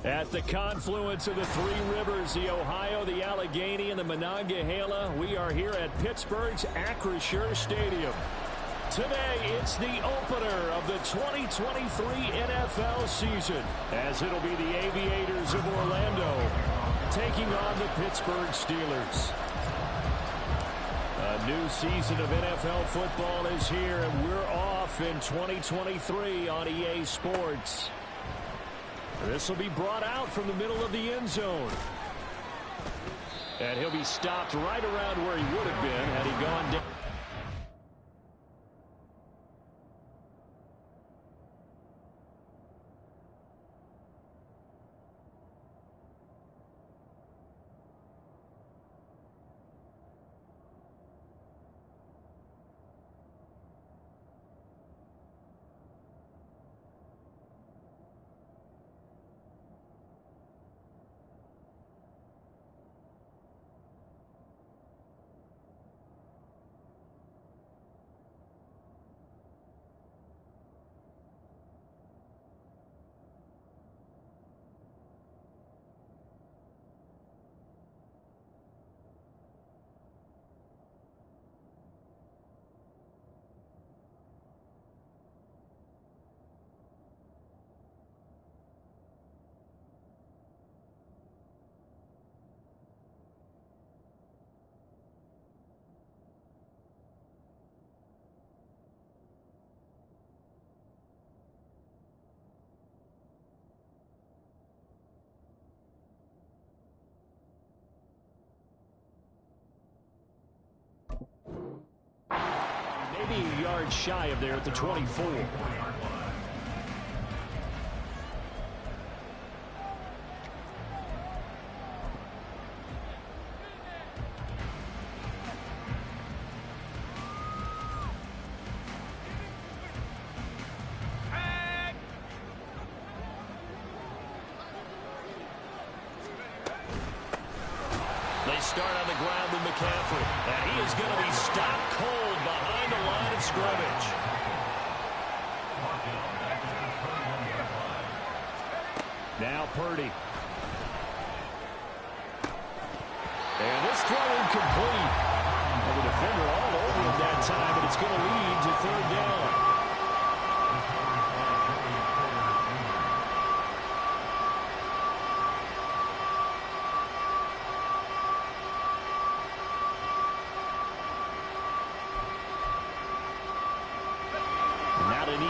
At the confluence of the three rivers, the Ohio, the Allegheny, and the Monongahela, we are here at Pittsburgh's Acrisure Stadium. Today, it's the opener of the 2023 NFL season, as it'll be the Aviators of Orlando taking on the Pittsburgh Steelers. A new season of NFL football is here, and we're off in 2023 on EA Sports. This will be brought out from the middle of the end zone. And he'll be stopped right around where he would have been had he gone down. Maybe a yard shy of there at the 24. They start on the ground with McCaffrey, and he is going to be stopped cold behind the line of scrimmage. Now Purdy. And this throw incomplete. And the defender all over him that time, but it's going to lead to third down.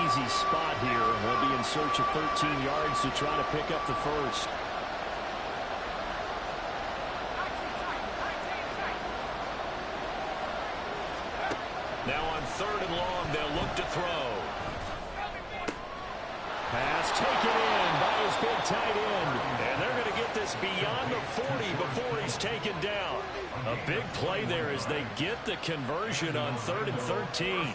Easy spot here. They'll be in search of 13 yards to try to pick up the first. Now on third and long, they'll look to throw. Pass taken in by his big tight end. And they're going to get this beyond the 40 before he's taken down. A big play there as they get the conversion on 3rd and 13.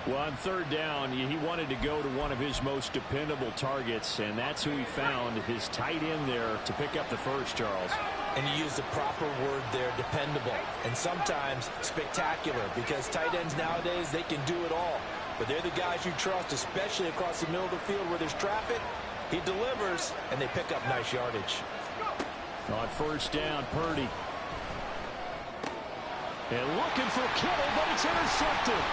Well, on third down, he wanted to go to one of his most dependable targets, and that's who he found, his tight end there, to pick up the first, Charles. And you use the proper word there, dependable, and sometimes spectacular, because tight ends nowadays, they can do it all. But they're the guys you trust, especially across the middle of the field where there's traffic. He delivers, and they pick up nice yardage. On first down, Purdy. And looking for Kittle, but it's intercepted.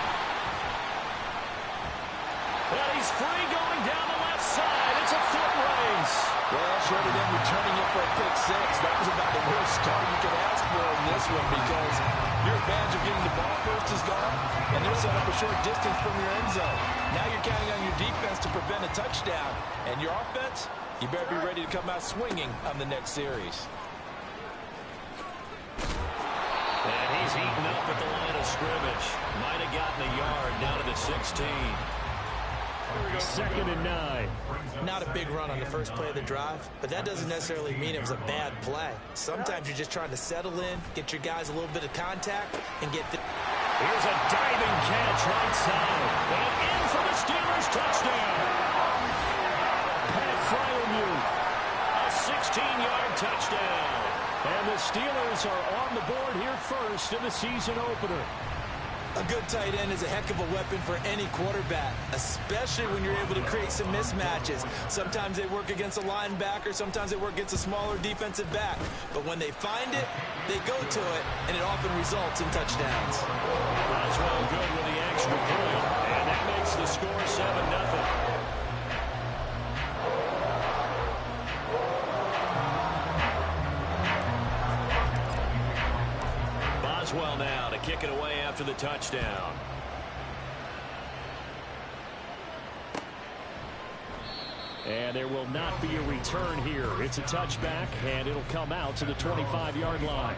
And he's free going down the left side. It's a foot race. Well, short of them returning it for a pick six, that was about the worst start you could ask for in this one, because your advantage of getting the ball first is gone, and they're set up a short distance from your end zone. Now you're counting on your defense to prevent a touchdown, and your offense, you better be ready to come out swinging on the next series. And he's eaten up at the line of scrimmage. Might have gotten a yard down to the 16. 2nd and 9. Not a big run on the first play of the drive, but that doesn't necessarily mean it was a bad play. Sometimes you're just trying to settle in, get your guys a little bit of contact, and get the... Here's a diving catch right side. And in for the Steelers touchdown. Pat Fryermuth. A 16-yard touchdown. And the Steelers are on the board here first in the season opener. A good tight end is a heck of a weapon for any quarterback, especially when you're able to create some mismatches. Sometimes they work against a linebacker, sometimes they work against a smaller defensive back. But when they find it, they go to it, and it often results in touchdowns. Boswell good with the extra point, and that makes the score 7-0. Boswell now to kick it away after the touchdown. And there will not be a return here. It's a touchback, and it'll come out to the 25-yard line.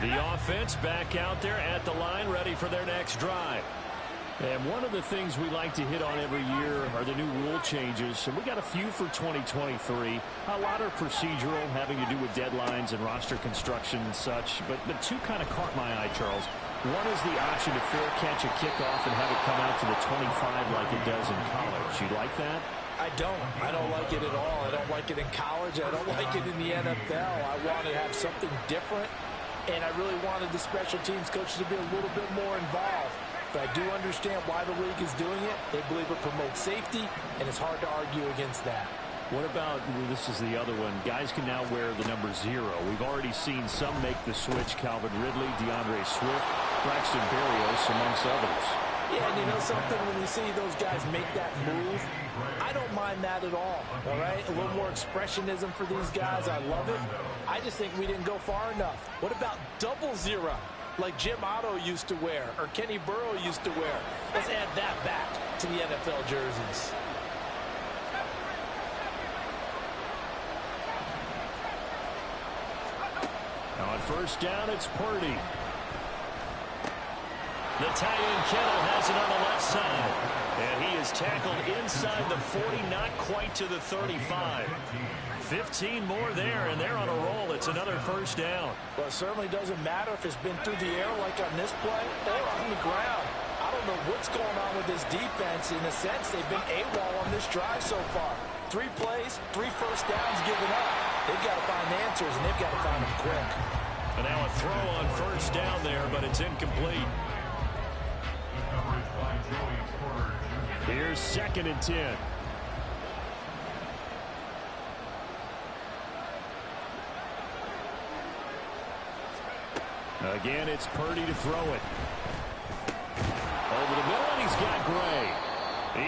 The offense back out there at the line, ready for their next drive. And one of the things we like to hit on every year are the new rule changes. And we got a few for 2023. A lot are procedural, having to do with deadlines and roster construction and such. But two kind of caught my eye, Charles. One is the option to fair catch a kickoff and have it come out to the 25 like it does in college. You like that? I don't like it at all. I don't like it in college. I don't like it in the NFL. I want to have something different. And I really wanted the special teams coaches to be a little bit more involved. But I do understand why the league is doing it. They believe it promotes safety, and it's hard to argue against that. What about, this is the other one, guys can now wear the number 0. We've already seen some make the switch. Calvin Ridley, DeAndre Swift, Braxton Berrios, amongst others. Yeah, and you know something? When you see those guys make that move, I don't mind that at all right? A little more expressionism for these guys. I love it. I just think we didn't go far enough. What about double 0? Like Jim Otto used to wear, or Kenny Burrow used to wear. Let's add that back to the NFL jerseys. On first down, it's Purdy. The tight end Kittle has it on the left side. And he is tackled inside the 40, not quite to the 35. 15 more there, and they're on a roll. It's another first down. Well, it certainly doesn't matter if it's been through the air like on this play or on the ground. I don't know what's going on with this defense. In a sense, they've been AWOL on this drive so far. 3 plays, 3 first downs given up. They've got to find answers, and they've got to find them quick. And now a throw on first down there, but it's incomplete. Here's 2nd and 10. Again, it's Purdy to throw it. Over the middle, and he's got Gray.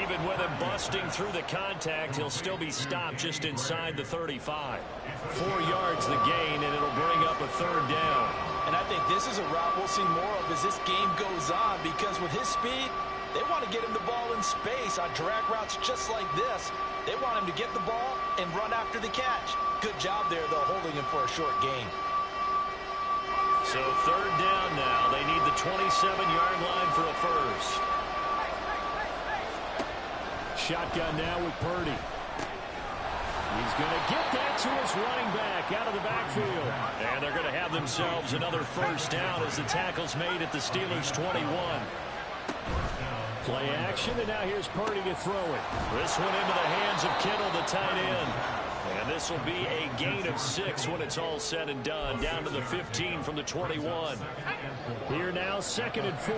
Even with him busting through the contact, he'll still be stopped just inside the 35. 4 yards the gain, and it'll bring up a 3rd down. And I think this is a route we'll see more of as this game goes on, because with his speed, they want to get him the ball in space on drag routes just like this. They want him to get the ball and run after the catch. Good job there, though, holding him for a short gain. So 3rd down now. They need the 27-yard line for a first. Shotgun now with Purdy. He's going to get that to his running back out of the backfield. And they're going to have themselves another first down as the tackle's made at the Steelers' 21. Play action, and now here's Purdy to throw it. This one into the hands of Kittle, the tight end. And this will be a gain of 6 when it's all said and done. Down to the 15 from the 21. Here now, 2nd and 4.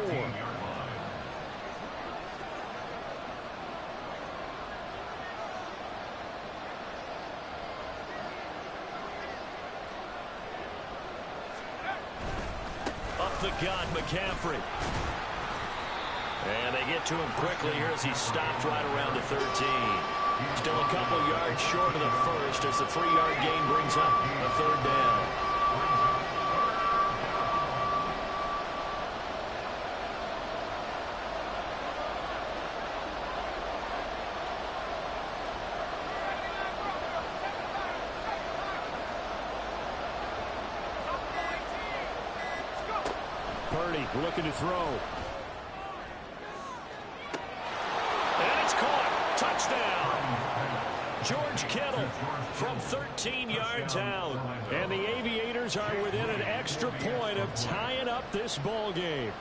Up the gut, McCaffrey. And they get to him quickly here as he's stopped right around the 13. Still a couple yards short of the first as the 3-yard gain brings up a 3rd down. Purdy looking to throw. And it's caught. Touchdown. George Kittle from 13 yards out. And the Aviators are within an extra point of tying up this ball game.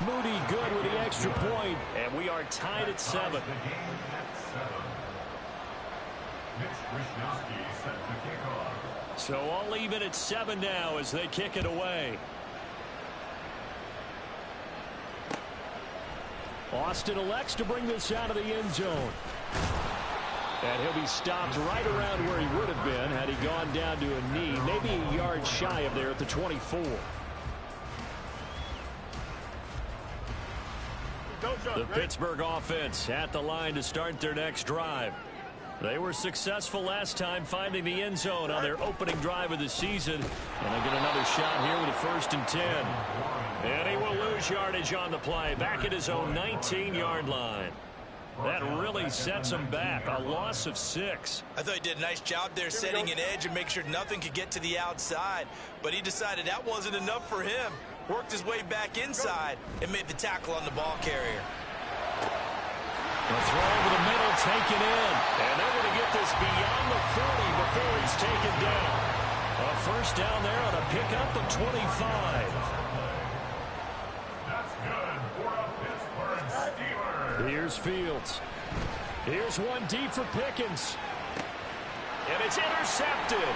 Moody good with the extra point, and we are tied at 7. So all even at 7 now as they kick it away. Austin elects to bring this out of the end zone. And he'll be stopped right around where he would have been had he gone down to a knee, maybe a yard shy of there at the 24. The Pittsburgh offense at the line to start their next drive. They were successful last time finding the end zone on their opening drive of the season. And they'll get another shot here with a 1st and 10. And he will lose yardage on the play, back at his own 19-yard line. That really sets him back. A loss of 6. I thought he did a nice job there setting an edge and make sure nothing could get to the outside. But he decided that wasn't enough for him. Worked his way back inside and made the tackle on the ball carrier. The throw over the middle taken in. And they're going to get this beyond the 40 before he's taken down. A 1st down there on a pickup of 25. That's good for a Pittsburgh Steelers. Here's Fields. Here's one deep for Pickens. And it's intercepted.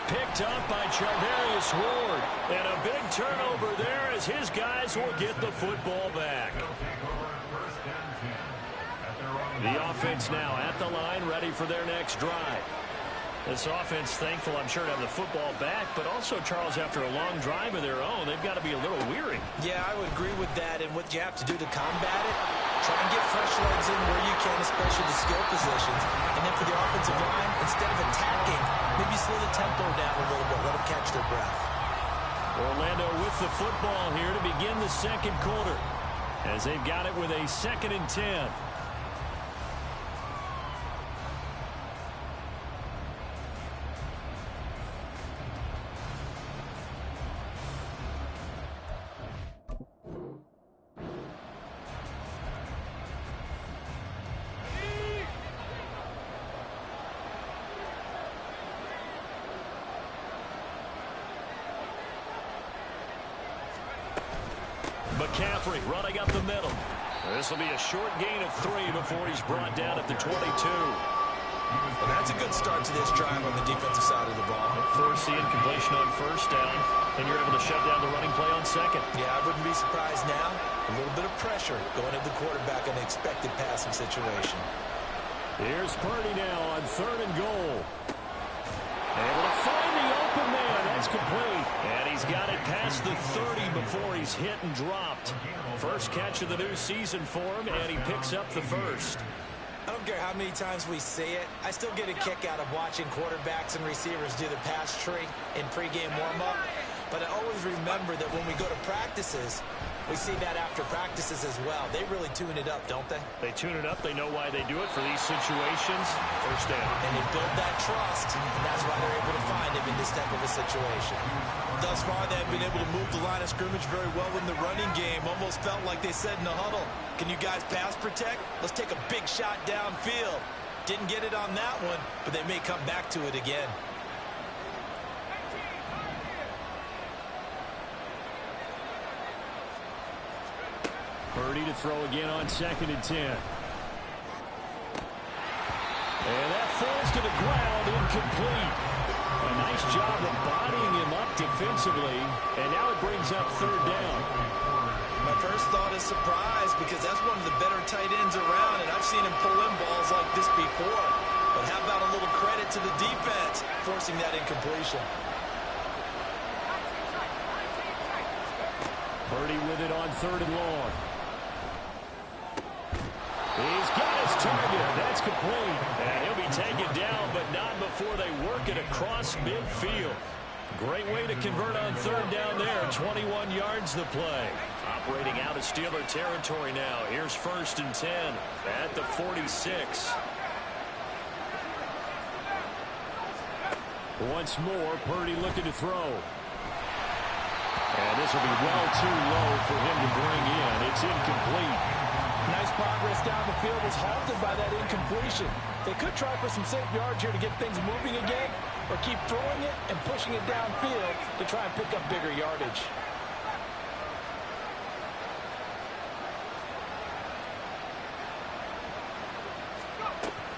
Picked up by Charvarius Ward. And a big turnover there as his guys will get the football back. The offense now at the line, ready for their next drive. This offense thankful, I'm sure, to have the football back, but also, Charles, after a long drive of their own, they've got to be a little weary. Yeah, I would agree with that, and what you have to do to combat it, try and get fresh legs in where you can, especially the skill positions. And then for the offensive line, instead of attacking, maybe slow the tempo down a little bit, let them catch their breath. Orlando with the football here to begin the 2nd quarter, as they've got it with a 2nd and 10. McCaffrey running up the middle. This will be a short gain of 3 before he's brought down at the 22. Well, that's a good start to this drive on the defensive side of the ball. Force the incompletion on 1st down, and you're able to shut down the running play on 2nd. Yeah, I wouldn't be surprised now. A little bit of pressure going at the quarterback in an expected passing situation. Here's Purdy now on 3rd and goal. Able to find the open man. That's complete. And he's got it past the 30 before he's hit and dropped. First catch of the new season for him, and he picks up the 1st. I don't care how many times we see it. I still get a kick out of watching quarterbacks and receivers do the pass tree in pregame warm-up. But I always remember that when we go to practices, we see that after practices as well. They really tune it up, don't they? They tune it up. They know why they do it for these situations. 1st down. And they build that trust, and that's why they're able to find him in this type of a situation. Thus far, they've been able to move the line of scrimmage very well in the running game. Almost felt like they said in the huddle, can you guys pass protect? Let's take a big shot downfield. Didn't get it on that one, but they may come back to it again. Purdy to throw again on 2nd and 10. And that falls to the ground, incomplete. A nice job of bodying him up defensively, and now it brings up 3rd down. My first thought is surprise, because that's one of the better tight ends around, and I've seen him pull in balls like this before. But how about a little credit to the defense, forcing that incompletion? Purdy with it on 3rd and long. He's got his target. That's complete. And he'll be taken down, but not before they work it across midfield. Great way to convert on 3rd down there. 21 yards the play. Operating out of Steeler territory now. Here's 1st and 10 at the 46. Once more, Purdy looking to throw. And this will be well too low for him to bring in. It's incomplete. Nice progress down the field was halted by that incompletion. They could try for some safe yards here to get things moving again, or keep throwing it and pushing it downfield to try and pick up bigger yardage.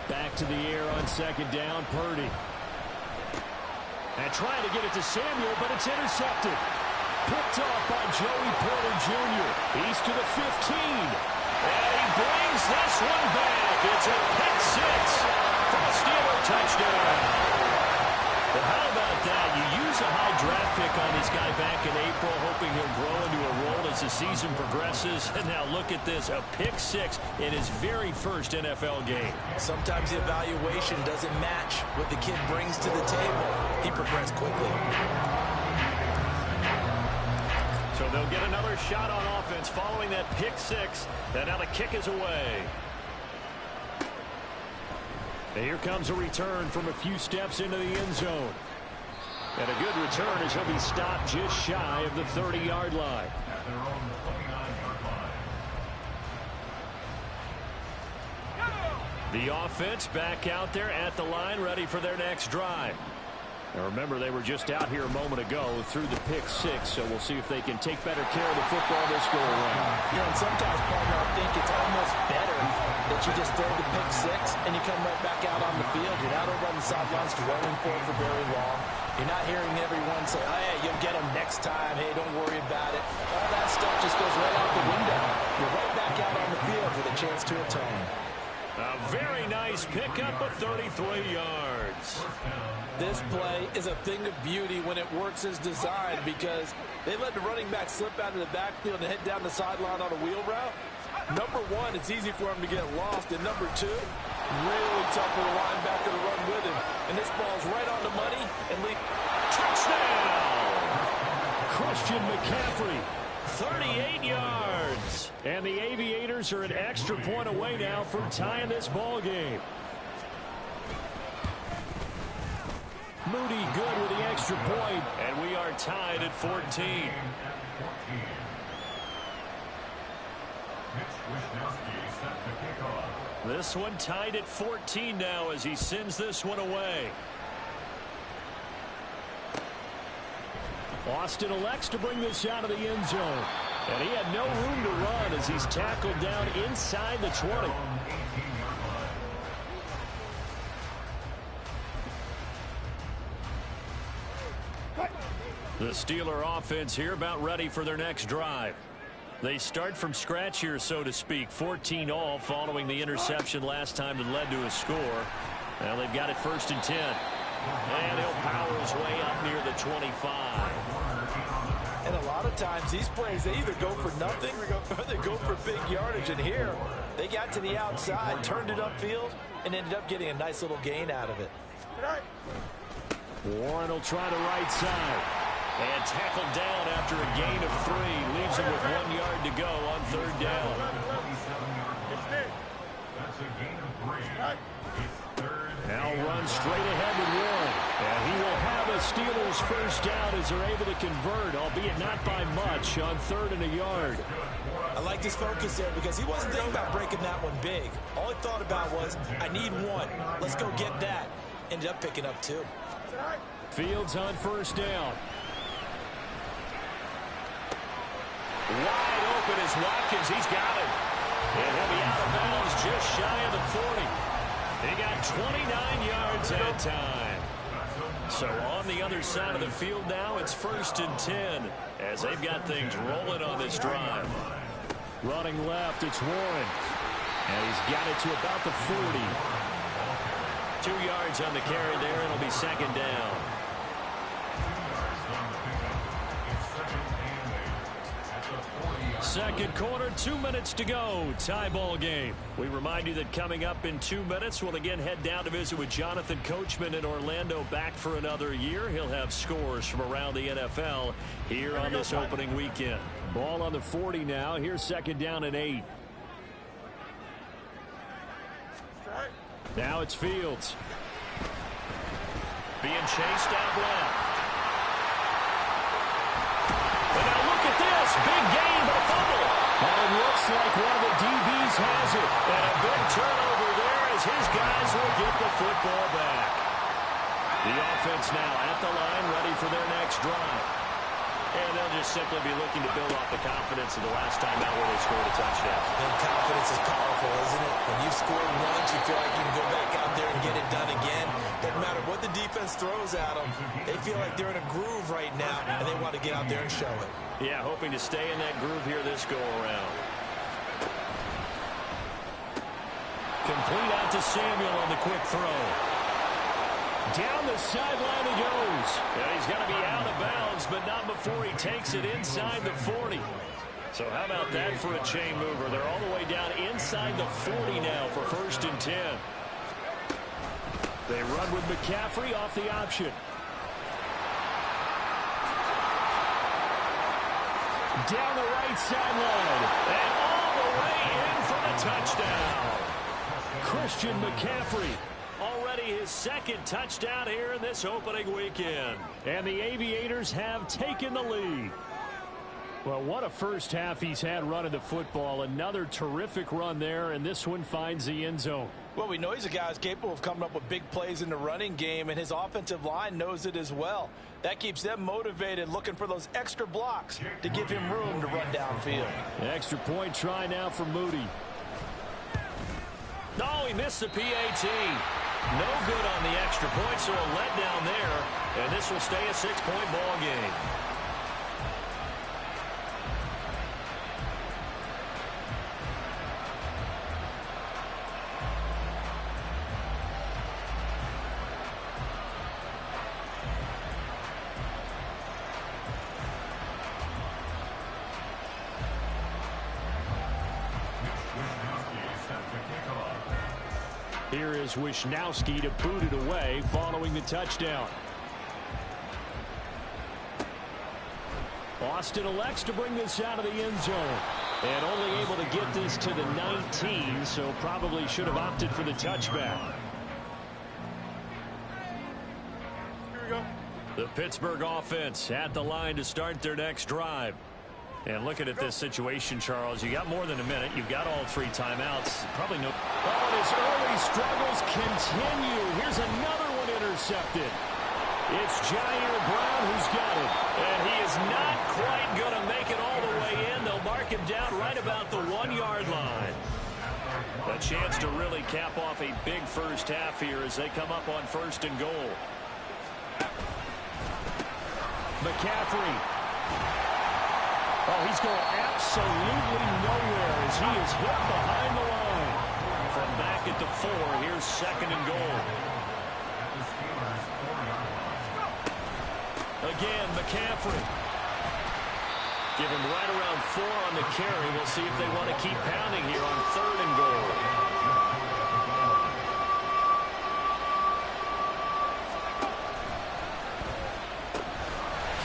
Back to the air on second down. Purdy. And trying to get it to Samuel, but it's intercepted. Picked off by Joey Porter Jr. He's to the 15. And he brings this one back. It's a pick six for a Steeler touchdown. Well, how about that? You use a high draft pick on this guy back in April, hoping he'll grow into a role as the season progresses. And now look at this, a pick six in his very first NFL game. Sometimes the evaluation doesn't match what the kid brings to the table. He progressed quickly. So they'll get another shot on offense following that pick six. And now the kick is away. And here comes a return from a few steps into the end zone. And a good return as he'll be stopped just shy of the 30-yard line. At their own 29-yard line. The offense back out there at the line, ready for their next drive. Now remember, they were just out here a moment ago through the pick six, so we'll see if they can take better care of the football this go around. Yeah, and sometimes, partner, I think it's almost better that you just throw the pick six and you come right back out on the field. You're not over on the sidelines dwelling for it for very long. You're not hearing everyone say, oh, hey, you'll get them next time. Hey, don't worry about it. All that stuff just goes right out the window. You're right back out on the field with a chance to atone. A very nice pickup of 33 yards. This play is a thing of beauty when it works as designed because they let the running back slip out of the backfield and head down the sideline on a wheel route. Number one, it's easy for him to get lost. And number two, really tough for the linebacker to run with him. And this ball's right on the money and lead. Touchdown! Christian McCaffrey, 38 yards. And the Aviators are an extra point away now from tying this ball game. Moody good with the extra point, and we are tied at 14. This one tied at 14 now as he sends this one away. Austin elects to bring this out of the end zone. And he had no room to run as he's tackled down inside the 20. The Steeler offense here about ready for their next drive. They start from scratch here, so to speak. 14 all following the interception last time that led to a score. Well, they've got it 1st and 10. And he'll power his way up near the 25. And a lot of times these plays, they either go for nothing or they go for big yardage. And here, they got to the outside, turned it upfield, and ended up getting a nice little gain out of it. Warren will try the right side. And tackled down after a gain of 3. Leaves him with 1 yard to go on 3rd down. Now run straight ahead with Warren. And he will have a Steelers 1st down as they're able to convert, albeit not by much, on 3rd and a yard. I like his focus there because he wasn't thinking about breaking that one big. All he thought about was, I need 1. Let's go get that. Ended up picking up 2. Fields on 1st down. Wide open is Watkins. He's got it. And he'll be out of bounds just shy of the 40. He got 29 yards that time. So on the other side of the field now, it's 1st and 10 as they've got things rolling on this drive. Running left, it's Warren. And he's got it to about the 40. 2 yards on the carry there, and it'll be 2nd down. Second quarter, 2 minutes to go. Tie ball game. We remind you that coming up in 2 minutes, we'll again head down to visit with Jonathan Coachman in Orlando, back for another year. He'll have scores from around the NFL here on this opening weekend. Ball on the 40 now. Here's 2nd down and 8. Now it's Fields. Being chased out left. And now look at this. Big gain, but a fumble. And it looks like one of the DBs has it. And a big turnover there as his guys will get the football back. The offense now at the line, ready for their next drive. And they'll just simply be looking to build off the confidence of the last time out where they scored a touchdown. And confidence is powerful, isn't it? When you've scored once, you feel like you can go back out there and get it done again. Doesn't matter what the defense throws at them. They feel like they're in a groove right now, and they want to get out there and show it. Yeah, hoping to stay in that groove here this go-around. Complete out to Samuel on the quick throw. Down the sideline he goes. And he's going to be out of bounds, but not before he takes it inside the 40. So how about that for a chain mover? They're all the way down inside the 40 now for 1st and 10. They run with McCaffrey off the option. Down the right sideline. And all the way in for the touchdown. Christian McCaffrey. Already his 2nd touchdown here in this opening weekend. And the Aviators have taken the lead. Well, what a first half he's had running the football. Another terrific run there, and this one finds the end zone. Well, we know he's a guy who's capable of coming up with big plays in the running game, and his offensive line knows it as well. That keeps them motivated, looking for those extra blocks to give him room to run downfield. Extra point try now for Moody. No, he missed the PAT. No good on the extra point, so a letdown there, and this will stay a 6-point ball game. Here is Wh0aTV to boot it away following the touchdown. Austin elects to bring this out of the end zone. And only able to get this to the 19, so probably should have opted for the touchback. Here we go. The Pittsburgh offense at the line to start their next drive. And looking at this situation, Charles, you got more than a minute. You've got all 3 timeouts. Probably no. Oh, and his early struggles continue. Here's another one intercepted. It's Jair Brown who's got it. And he is not quite going to make it all the way in. They'll mark him down right about the 1-yard line. A chance to really cap off a big first half here as they come up on 1st and goal. McCaffrey. Oh, he's going absolutely nowhere as he is hit behind the line. From back at the 4, here's 2nd and goal. Again, McCaffrey. Give him right around 4 on the carry. We'll see if they want to keep pounding here on 3rd and goal.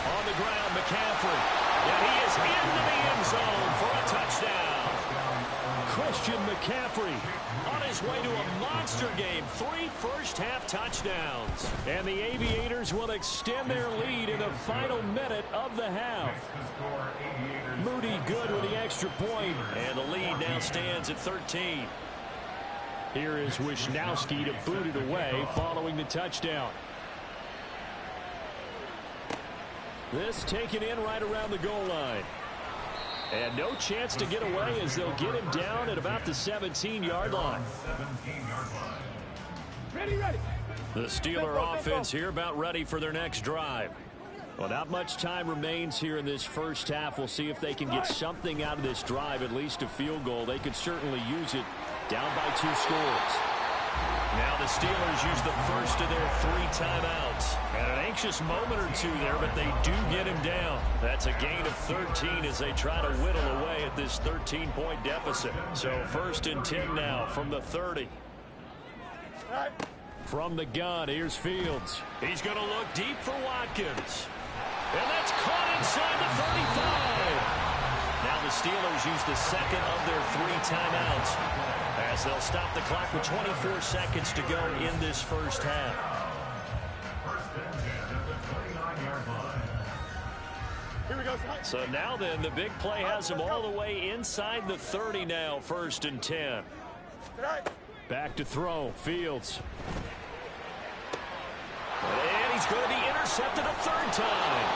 On the ground, McCaffrey. And he is into the end zone for a touchdown. Christian McCaffrey on his way to a monster game. 3 first-half touchdowns. And the Aviators will extend their lead in the final minute of the half. Moody good with the extra point. And the lead now stands at 13. Here is Wh0aTV to boot it away following the touchdown. This taken in right around the goal line. And no chance to get away as they'll get him down at about the 17-yard line. Ready. The Steeler offense here about ready for their next drive. Well, not much time remains here in this first half. We'll see if they can get something out of this drive, at least a field goal. They could certainly use it down by 2 scores. Now the Steelers use the first of their 3 timeouts. And an anxious moment or 2 there, but they do get him down. That's a gain of 13 as they try to whittle away at this 13-point deficit. So 1st and 10 now from the 30. From the gun, here's Fields. He's going to look deep for Watkins. And that's caught inside the 35. Now the Steelers use the 2nd of their 3 timeouts as they'll stop the clock with 24 seconds to go in this first half. Here we go. So now then, the big play has them all the way inside the 30 now, 1st and 10. Back to throw, Fields. And he's going to be intercepted a 3rd time.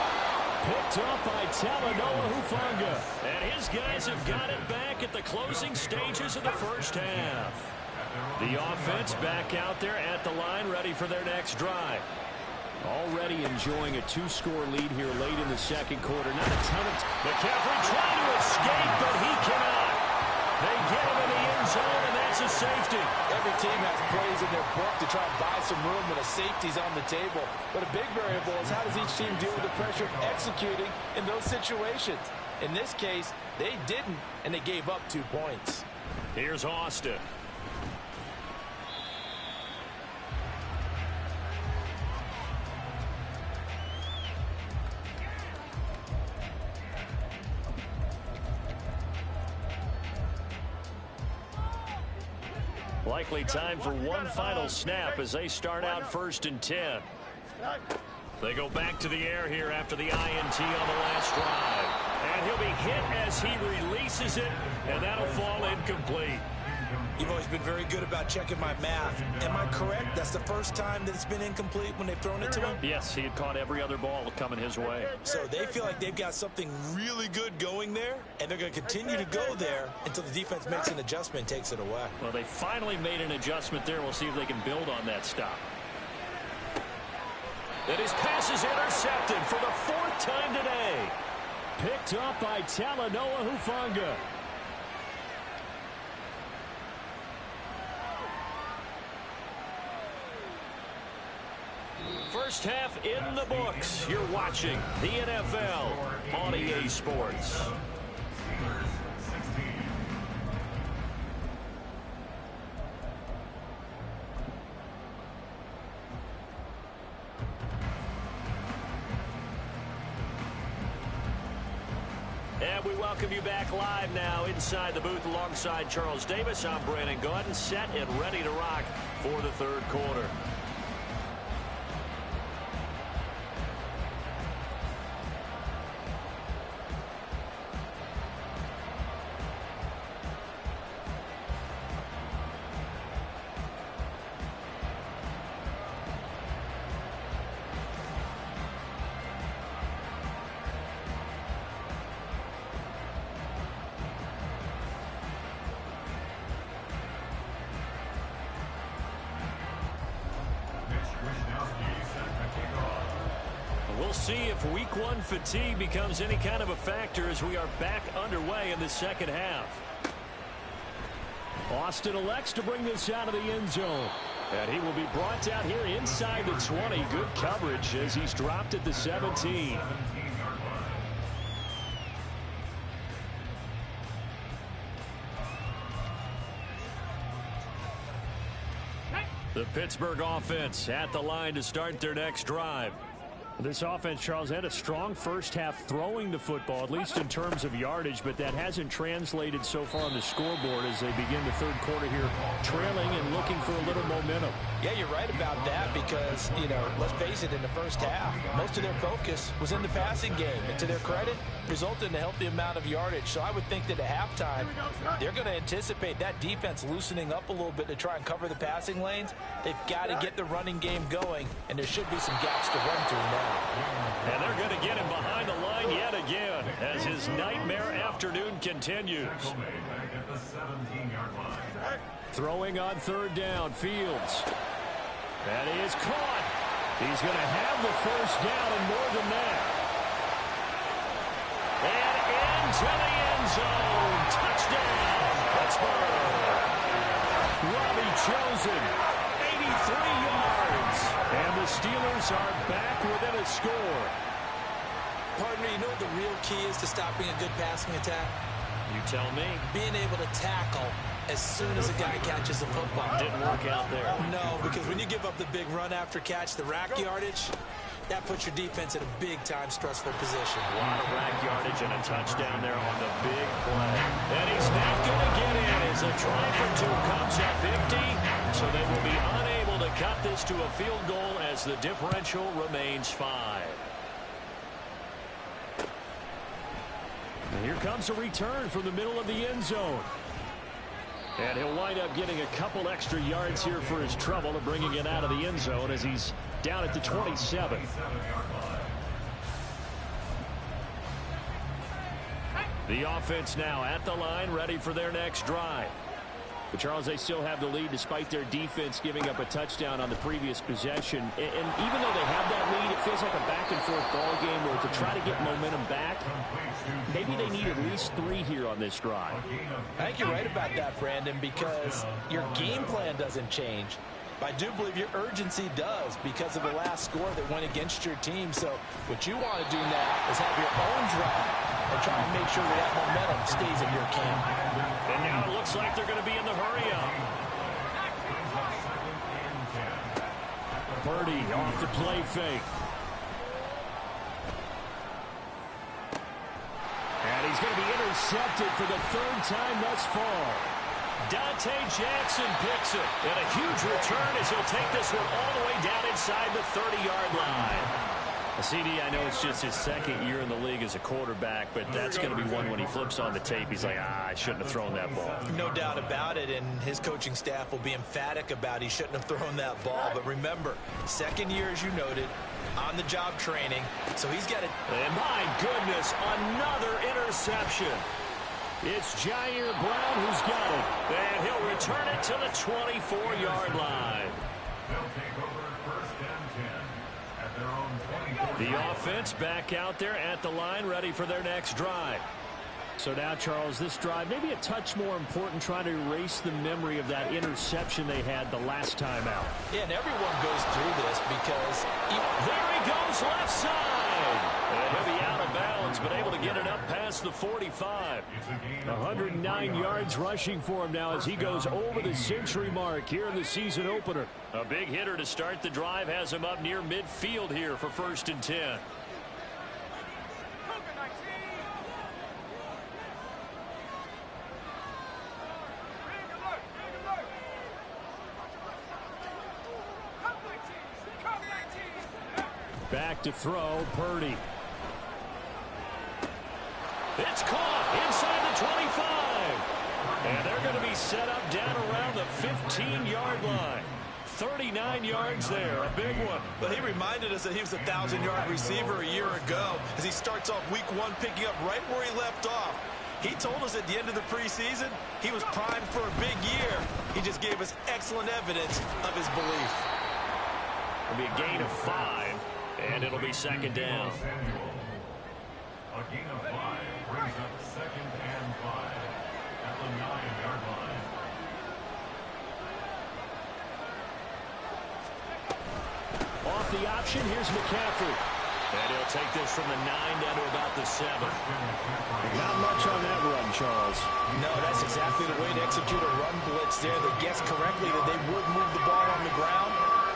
Picked up by Talanoa Hufanga. And his guys have got it back at the closing stages of the first half. The offense back out there at the line, ready for their next drive. Already enjoying a 2-score lead here late in the second quarter. Not a ton of McCaffrey trying to escape, but he cannot. They get him in the end zone, and that's a safety. Every team has plays in their book to try and buy some room when a safety's on the table. But a big variable is how does each team deal with the pressure of executing in those situations. In this case, they didn't, and they gave up 2 points. Here's Austin. Likely time for one final snap as they start out 1st and 10. They go back to the air here after the INT on the last drive. And he'll be hit as he releases it, and that'll fall incomplete. You've always been very good about checking my math. Am I correct? That's the first time that it's been incomplete when they've thrown it to him? Yes, he had caught every other ball coming his way. So they feel like they've got something really good going there, and they're going to continue to go there until the defense makes an adjustment and takes it away. Well, they finally made an adjustment there. We'll see if they can build on that stop. And his pass is intercepted for the 4th time today. Picked up by Talanoa Hufanga. First half in the books. You're watching the NFL on EA Sports. And we welcome you back live now inside the booth alongside Charles Davis. I'm Brandon Gaudin, set and ready to rock for the 3rd quarter. We'll see if week 1 fatigue becomes any kind of a factor as we are back underway in the second half. Austin elects to bring this out of the end zone. And he will be brought down here inside the 20. Good coverage as he's dropped at the 17. The Pittsburgh offense at the line to start their next drive. This offense, Charles, had a strong first half throwing the football, at least in terms of yardage, but that hasn't translated so far on the scoreboard as they begin the 3rd quarter here, trailing and looking for a little momentum. Yeah, you're right about that because, you know, let's face it, in the first half, most of their focus was in the passing game. And to their credit, resulted in a healthy amount of yardage. So I would think that at halftime, they're going to anticipate that defense loosening up a little bit to try and cover the passing lanes. They've got to get the running game going, and there should be some gaps to run through now. And they're going to get him behind the line yet again as his nightmare afternoon continues. Throwing on 3rd down, Fields. And he is caught. He's going to have the first down and more than that. And into the end zone. Touchdown, Pittsburgh. Robbie Chosen, 83 yards. And the Steelers are back within a score. Pardon me, you know what the real key is to stopping a good passing attack? You tell me. Being able to tackle as soon as a guy catches a football. Didn't work out there. No, because when you give up the big run after catch, the rack yardage, that puts your defense in a big-time stressful position. A lot of rack yardage and a touchdown there on the big play. And he's not going to get in as a try for 2 comes up empty. So they will be unable to cut this to a field goal as the differential remains 5. And here comes a return from the middle of the end zone. And he'll wind up getting a couple extra yards here for his trouble of bringing it out of the end zone as he's down at the 27. The offense now at the line, ready for their next drive. But, Charles, they still have the lead despite their defense giving up a touchdown on the previous possession. And even though they have that lead, it feels like a back-and-forth ball game where to try to get momentum back, maybe they need at least 3 here on this drive. I think you're right about that, Brandon, because your game plan doesn't change. I do believe your urgency does because of the last score that went against your team. So what you want to do now is have your own drive and try and make sure that momentum stays in your camp. And now it looks like they're going to be in the hurry-up. Purdy off the play fake. And he's going to be intercepted for the 3rd time thus far. Dante Jackson picks it. And a huge return as he'll take this one all the way down inside the 30-yard line. CD, I know it's just his 2nd year in the league as a quarterback, but that's going to be one when he flips on the tape. He's like, I shouldn't have thrown that ball. No doubt about it, and his coaching staff will be emphatic about he shouldn't have thrown that ball. But remember, 2nd year, as you noted, on-the-job training, so he's got it. And my goodness, another interception. It's Jair Brown who's got it, and he'll return it to the 24-yard line. They'll take over 1st and 10 at their own 24. The offense back out there at the line, ready for their next drive. So now, Charles, this drive maybe a touch more important, trying to erase the memory of that interception they had the last time out. Yeah, and everyone goes through this because there he goes left side. And he'll be out of bounds, but able to get it up past the 45. 109 yards rushing for him now as he goes over the century mark here in the season opener. A big hitter to start the drive has him up near midfield here for 1st and 10. Back to throw, Purdy. It's caught inside the 25. And they're going to be set up down around the 15-yard line. 39 yards there, a big one. But he reminded us that he was a 1,000-yard receiver a year ago as he starts off week 1 picking up right where he left off. He told us at the end of the preseason he was primed for a big year. He just gave us excellent evidence of his belief. It'll be a gain of 5. And it'll be 2nd down. A gain of 5 brings up 2nd and 5 at the 9-yard line. Off the option, here's McCaffrey. And he'll take this from the 9 down to about the 7. Not much on that run, Charles. No, that's exactly the way to execute a run blitz there. They guessed correctly that they would move the ball on the ground,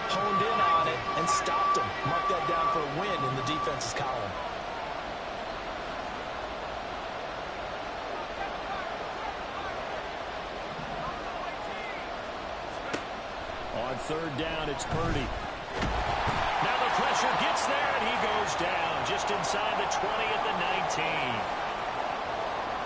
honed in on it, and stopped them. Mark that down for a win in the defense's column. On 3rd down, it's Purdy. Now the pressure gets there, and he goes down just inside the 20 at the 19.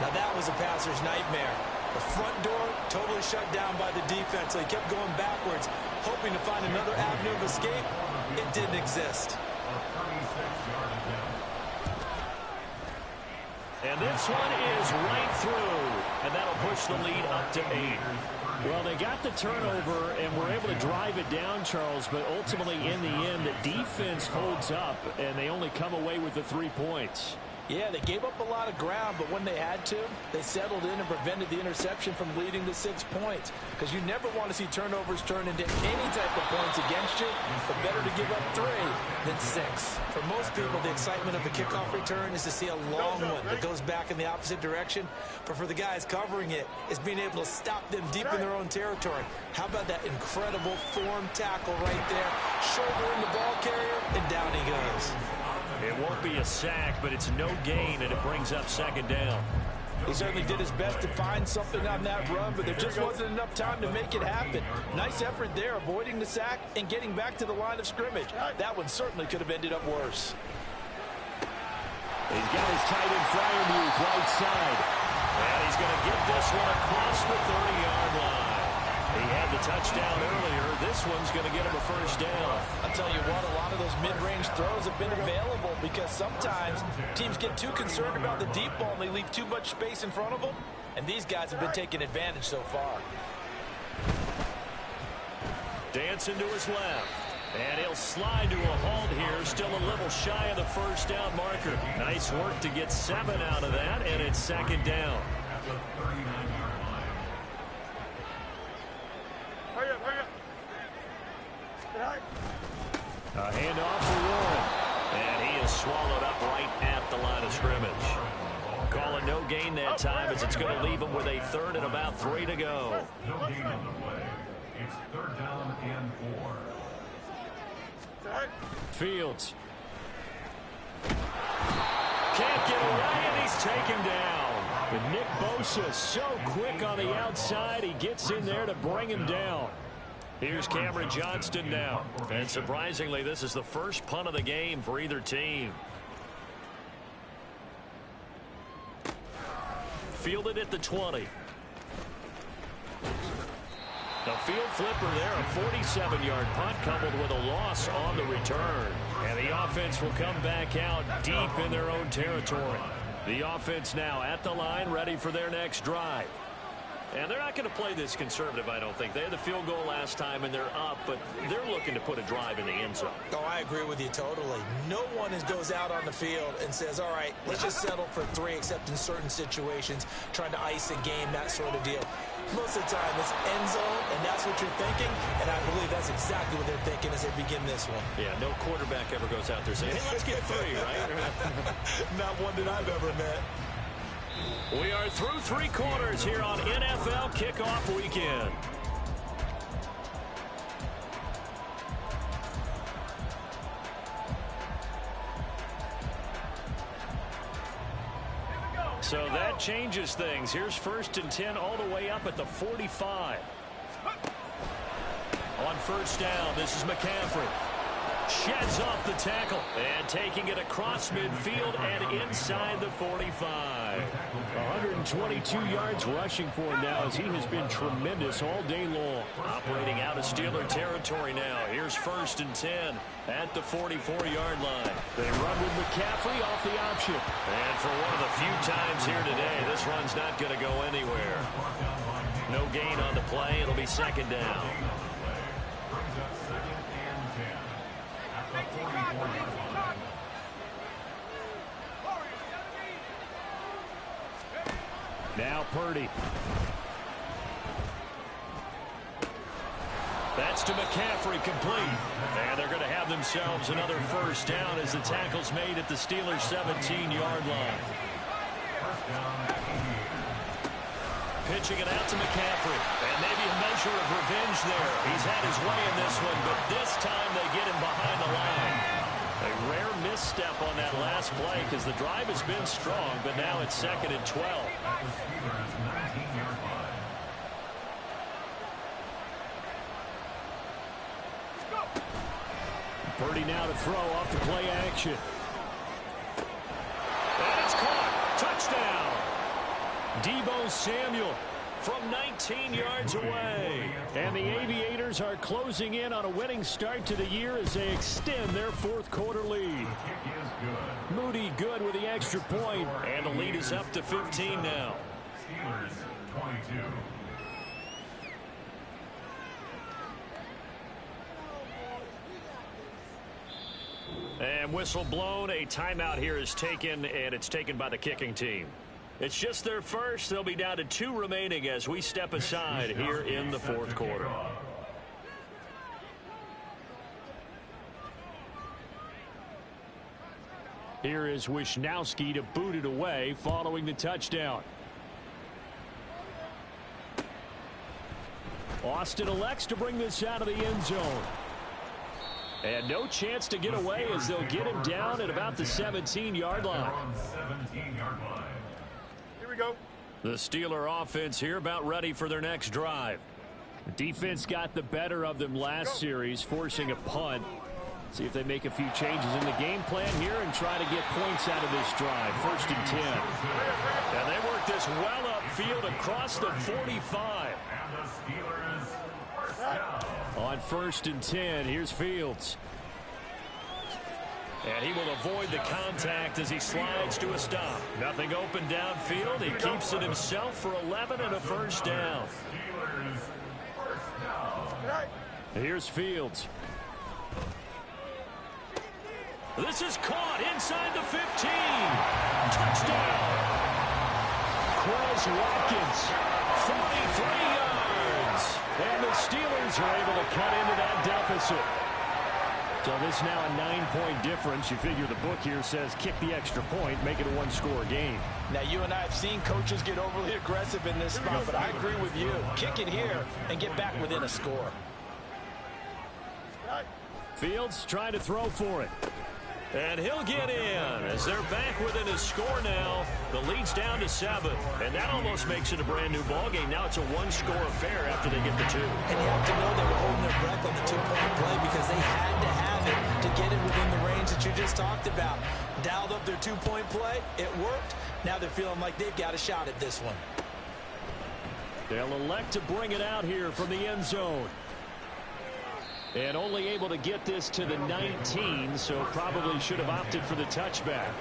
Now that was a passer's nightmare. The front door totally shut down by the defense. So he kept going backwards, hoping to find another avenue of escape. It didn't exist. And this one is right through. And that'll push the lead up to 8. Well, they got the turnover and were able to drive it down, Charles, but ultimately in the end, the defense holds up, and they only come away with the 3 points. Yeah, they gave up a lot of ground, but when they had to, they settled in and prevented the interception from leading to 6 points. Because you never want to see turnovers turn into any type of points against you, but better to give up 3 than 6. For most people, the excitement of the kickoff return is to see a long one that goes back in the opposite direction. But for the guys covering it, it's being able to stop them deep in their own territory. How about that incredible form tackle right there? Shoulder in the ball carrier, and down he goes. It won't be a sack, but it's no gain, and it brings up 2nd down. He certainly did his best to find something on that run, but there just wasn't enough time to make it happen. Nice effort there, avoiding the sack and getting back to the line of scrimmage. That one certainly could have ended up worse. He's got his tight end Freiermuth right side. And he's going to get this one across the 30-yard line. He had the touchdown earlier. This one's going to get him a first down. I'll tell you what, a lot of those mid-range throws have been available because sometimes teams get too concerned about the deep ball and they leave too much space in front of them. And these guys have been taking advantage so far. Dancing to his left. And he'll slide to a halt here. Still a little shy of the first down marker. Nice work to get 7 out of that, and it's second down. At the 39-yard line. A handoff for Warren. And he is swallowed up right at the line of scrimmage. Calling no gain that time as it's going to leave him with a 3rd and about 3 to go. No gain on the play. It's 3rd down and 4. Fields. Can't get away, and he's taken down. And Nick Bosa so quick on the outside, he gets in there to bring him down. Here's Cameron Johnston now. And surprisingly, this is the first punt of the game for either team. Fielded at the 20. The field flipper there, a 47-yard punt coupled with a loss on the return. And the offense will come back out deep in their own territory. The offense now at the line, ready for their next drive. And they're not going to play this conservative, I don't think. They had the field goal last time, and they're up, but they're looking to put a drive in the end zone. Oh, I agree with you totally. No one goes out on the field and says, all right, let's just settle for 3, except in certain situations, trying to ice a game, that sort of deal. Most of the time, it's end zone, and that's what you're thinking, and I believe that's exactly what they're thinking as they begin this one. Yeah, no quarterback ever goes out there saying, hey, let's get 3, right? Not one that I've ever met. We are through 3 quarters here on NFL Kickoff Weekend. So that changes things. Here's 1st and 10 all the way up at the 45. On first down, this is McCaffrey. Sheds off the tackle and taking it across midfield and inside the 45. 122 yards rushing for him now as he has been tremendous all day long. Operating out of Steeler territory now. Here's 1st and 10 at the 44-yard line. They run with McCaffrey off the option. And for one of the few times here today, this run's not going to go anywhere. No gain on the play. It'll be second down. Now Purdy. That's to McCaffrey, complete. And they're going to have themselves another first down as the tackle's made at the Steelers' 17-yard line. Pitching it out to McCaffrey. And maybe a measure of revenge there. He's had his way in this one, but this time they get him behind the line. A rare misstep on that last play because the drive has been strong, but now it's 2nd and 12. Purdy now to throw off the play action. And it's caught. Touchdown. Deebo Samuel from 19 yards away. And the Aviators are closing in on a winning start to the year as they extend their 4th quarter lead. Moody good with the extra point, and the lead is up to 15 now. Steelers 22. And whistle blown. A timeout here is taken, and it's taken by the kicking team. It's just their first. They'll be down to 2 remaining as we step aside here in the 4th quarter. Here is Wishnowski to boot it away following the touchdown. Austin elects to bring this out of the end zone. And no chance to get away as they'll get him down at about the 17-yard line. Here we go. The Steeler offense here about ready for their next drive. The defense got the better of them last series, forcing a punt. See if they make a few changes in the game plan here and try to get points out of this drive. 1st and 10. And they work this well upfield across the 45. And the Steelers first down. On 1st and 10, here's Fields. And he will avoid the contact as he slides to a stop. Nothing open downfield. He keeps it himself for 11 and a first down. Steelers first down. Here's Fields. This is caught inside the 15. Touchdown. Chris Watkins, 43 yards. And the Steelers are able to cut into that deficit. So this now a 9-point difference. You figure the book here says kick the extra point, make it a one-score game. Now, you and I have seen coaches get overly aggressive in this spot, but I agree with you. Kick it here and get back within a score. Fields trying to throw for it. And he'll get in as they're back within a score now. The lead's down to 7, and that almost makes it a brand-new ball game. Now it's a one-score affair after they get the 2. And you have to know they were holding their breath on the two-point play because they had to have it to get it within the range that you just talked about. Dialed up their two-point play. It worked. Now they're feeling like they've got a shot at this one. They'll elect to bring it out here from the end zone. And only able to get this to the 19, so probably should have opted for the touchback.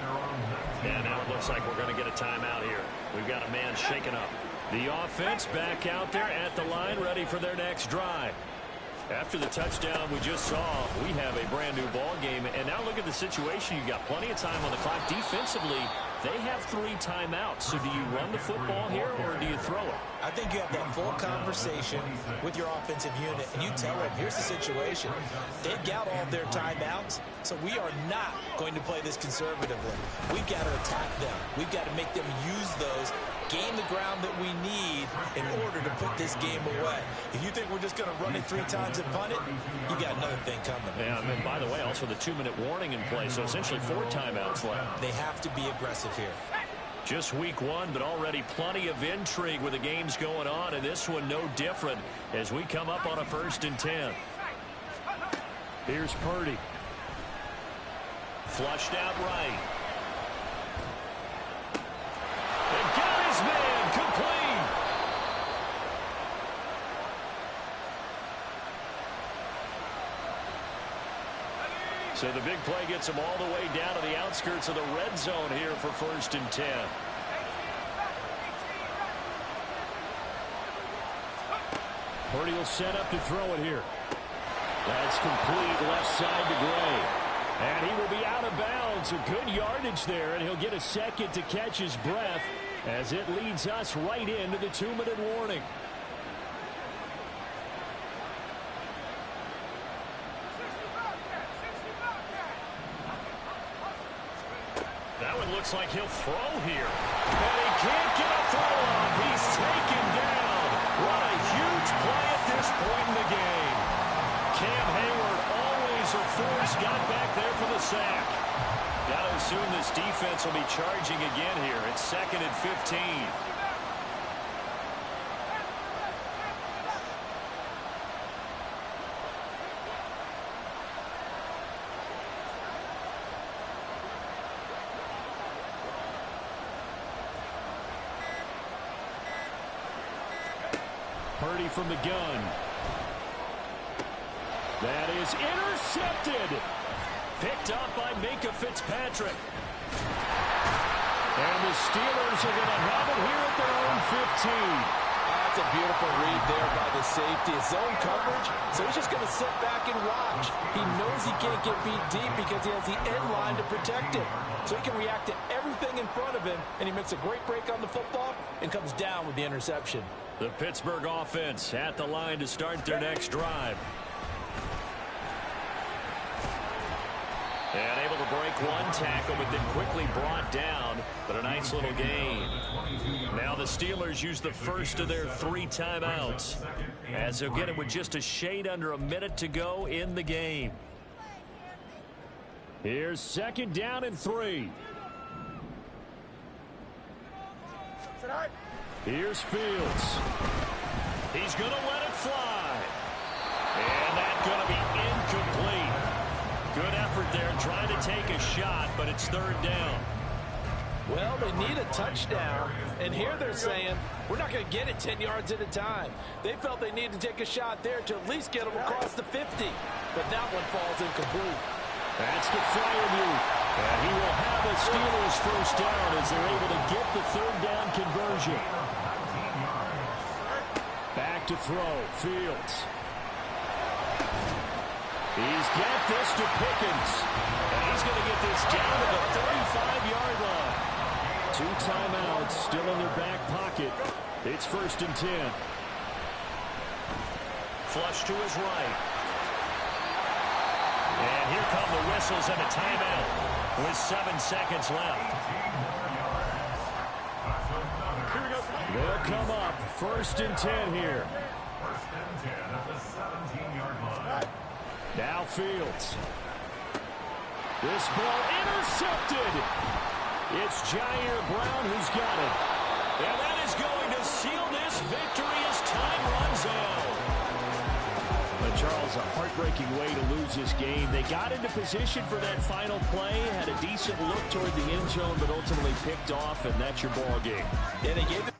And now it looks like we're going to get a timeout here. We've got a man shaken up. The offense back out there at the line, ready for their next drive. After the touchdown we just saw, we have a brand new ball game. And now look at the situation. You've got plenty of time on the clock. Defensively, they have 3 timeouts. So do you run the football here or do you throw it? I think you have that full conversation with your offensive unit, and you tell them, here's the situation. They've got all of their timeouts, so we are not going to play this conservatively. We've got to attack them. We've got to make them use those, gain the ground that we need in order to put this game away. If you think we're just going to run it 3 times and punt it, you got another thing coming. Yeah, and by the way, also the 2-minute warning in play, so essentially 4 timeouts left. They have to be aggressive here. Just week 1, but already plenty of intrigue with the games going on, and this one no different as we come up on a 1st and 10. Here's Purdy. Flushed out right. And got his man complete. So the big play gets him all the way down to the outskirts of the red zone here for 1st and 10. Purdy will set up to throw it here. That's complete left side to Gray. And he will be out of bounds. A good yardage there, and he'll get a second to catch his breath as it leads us right into the 2-minute warning. That one looks like he'll throw here. And he can't get a throw off. He's taken down. What a huge play at this point in the game. Cam Hayward, always a force, got back there for the sack. Got to assume this defense will be charging again here. It's 2nd and 15. Purdy from the gun. That is intercepted. Picked up by Minka Fitzpatrick. And the Steelers are going to have it here at their own 15. That's a beautiful read there by the safety. It's zone coverage, so he's just going to sit back and watch. He knows he can't get beat deep because he has the end line to protect him. So he can react to everything in front of him, and he makes a great break on the football and comes down with the interception. The Pittsburgh offense at the line to start their next drive. And able to break one tackle, but then quickly brought down. But a nice little gain. Now the Steelers use the first of their 3 timeouts, as they'll get it with just a shade under a minute to go in the game. Here's 2nd down and 3. Here's Fields. He's going to let it fly. And that's going to be incomplete. Good effort there trying to take a shot, but it's third down. Well, they need a touchdown, and here they're saying, we're not going to get it 10 yards at a time. They felt they needed to take a shot there to at least get them across the 50, but that one falls incomplete. That's the Freiermuth, and he will have a Steelers first down as they're able to get the third down conversion. Back to throw, Fields. He's got this to Pickens, and he's going to get this down to the 35-yard line. 2 timeouts still in their back pocket. It's 1st and 10. Flush to his right. And here come the whistles and a timeout with 7 seconds left. They'll come up 1st and 10 here. 1st and 10 at the 17-yard line. Now Fields. This ball intercepted. It's Jair Brown who's got it. And that is going to seal this victory as time runs out. But Charles, a heartbreaking way to lose this game. They got into position for that final play, had a decent look toward the end zone, but ultimately picked off, and that's your ball game. Yeah, they gave it.